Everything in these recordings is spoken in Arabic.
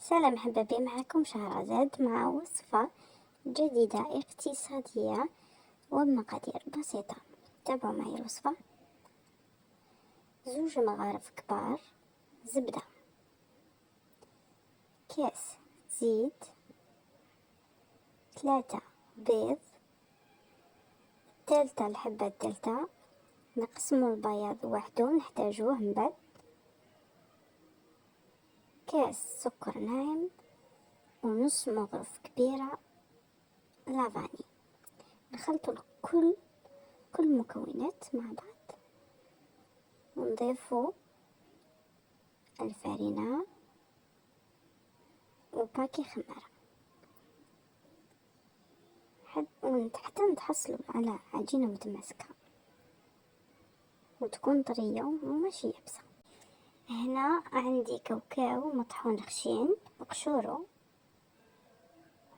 سلام حبابي، معكم شهرزاد مع وصفة جديدة اقتصادية وبمقادير بسيطة. تابعوا معي الوصفة. 2 مغارف كبار زبدة، كاس زيت، 3 بيض، تالتة الحبة التالتة نقسمو البياض وحده نحتاجوه من بعد، كاس سكر ناعم، ونص مغرف كبيرة لافاني. نخلطوا كل المكونات مع بعض ونضيفوا الفارينة وباكي خمارة حتى نتحصلوا على عجينة متماسكة وتكون طرية وماشي يابسة. هنا عندي كاوكاو مطحون خشين بقشوره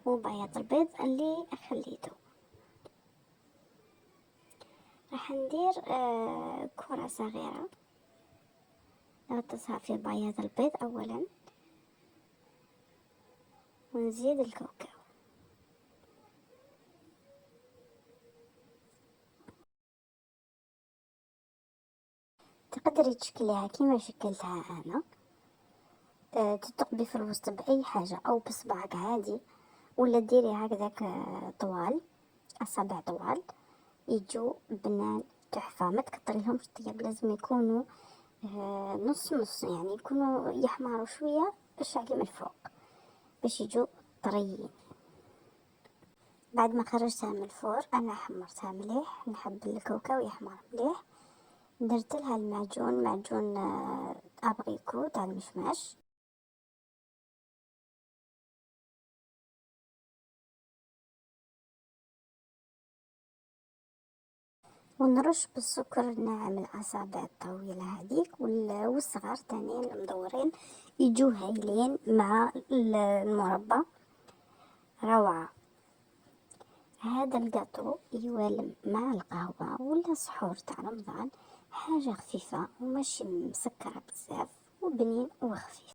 وبياض البيض اللي خليته. راح ندير كرة صغيرة نغطسها في بياض البيض اولا ونزيد الكاوكاو. تقدري تشكليها كيما شكلتها انا، تثقبي في الوسط باي حاجه او بصبعك عادي، ولا ديري هكذاك طوال اصابع طوال يجو بنان تحفه. ما تكتريهمش طياب، لازم يكونوا نص نص، يعني يكونوا يحمروا شويه الشعلي من الفوق باش يجو طريين. بعد ما خرجتها من الفور انا حمرتها مليح، نحب الكاوكاو يحمر مليح. درت لها المعجون، معجون ابريكو تاع المشماش، ونرش بالسكر الناعم الأصابع الطويلة هذيك والصغار تانيين المدورين يجو هايلين مع المربى، روعة. هذا القاطو يوالم مع القهوة ولا سحور تاع رمضان، حاجة خفيفة وماشي مسكرة بزاف وبنين وخفيف.